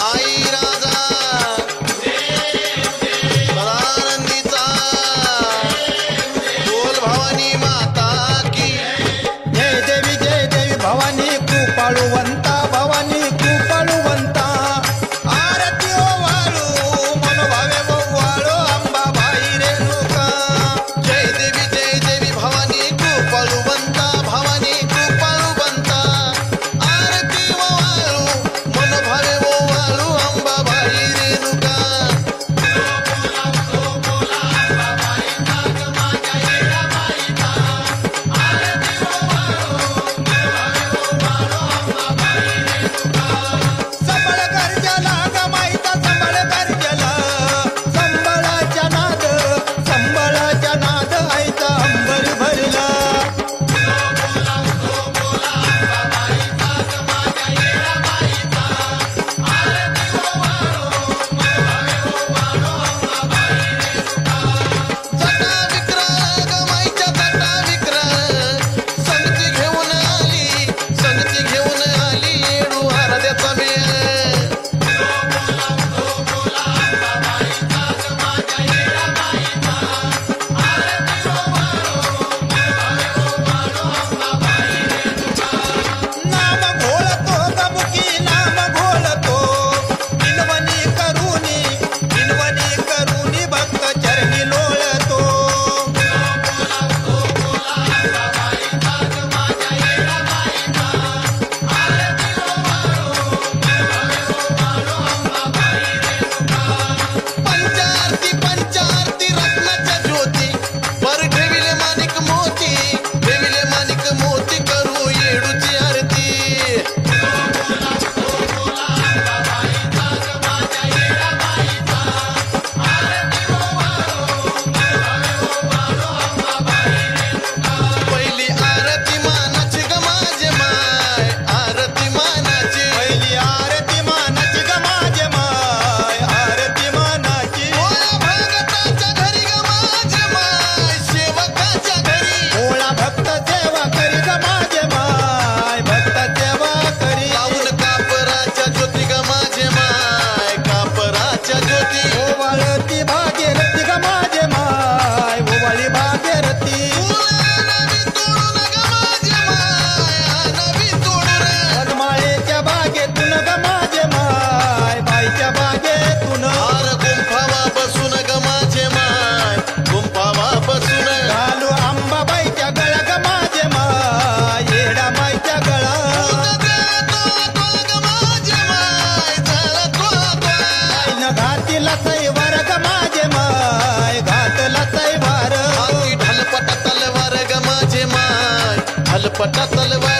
आई राजा सदानंदीचा बोल भवानी माता की जय देवी भवानी कृपाळुवंता भवानी कृपाळुवंता आरती ओवाळू मनोभावे ओवाळू अंबाबाई रेणुका जय देवी भवानी कृपाळुवंता भवानी कृपाळुवंता आरती ओवाळू मनोभावे ओवाळू अंबाबाई रेणुका संबळ गर्जला गमाईचा संबळ गर्जला संबळाच्या नाद आईचा अंबर भरला जटा विक्रा गमाईच्या जटा विक्रा संगती घेऊन आली येडू आराध्याचा मेळ नाम घोळतो गमुकी नाम घोळतो बिनवणी करूनी भक्त चरणी लोळतो पंचारती रत्नाच्या ज्योती पर ठेविले माणिक मोती करू येडूची आरती पहिली आरती मानाची ग माझे माय आरती मानाची पहिली आरती मानाची ग माझे माय आरती मानाची भोळा भगताच्या घरी ग माझे माय सेवकाच्या घरी भोळा भक्त सेवा करी ग माझे माय भक्त सेवा करी लावून कापराच्या ज्योती ग माझे माय कापराच्या ज्योती ओवाळती भागीरथी ग माझे माय ओवाळी भागीरथी नवी तोडून ग माझे माय नवी तोडून वनमाळेच्या बागेतून ग माझे माय बाईच्या बागेतून हार गुंफावा बसून ग माझे माय गुंफावा बसून घालू अंबाबाईच्या गळा ग माझे माय येडा माईच्या गळा ग माझे माय झाला न घातीला सैवार ग माझे माय घातला सैवार हाती ढलपटा तलवार ग माझे माय ढलपटा तलवार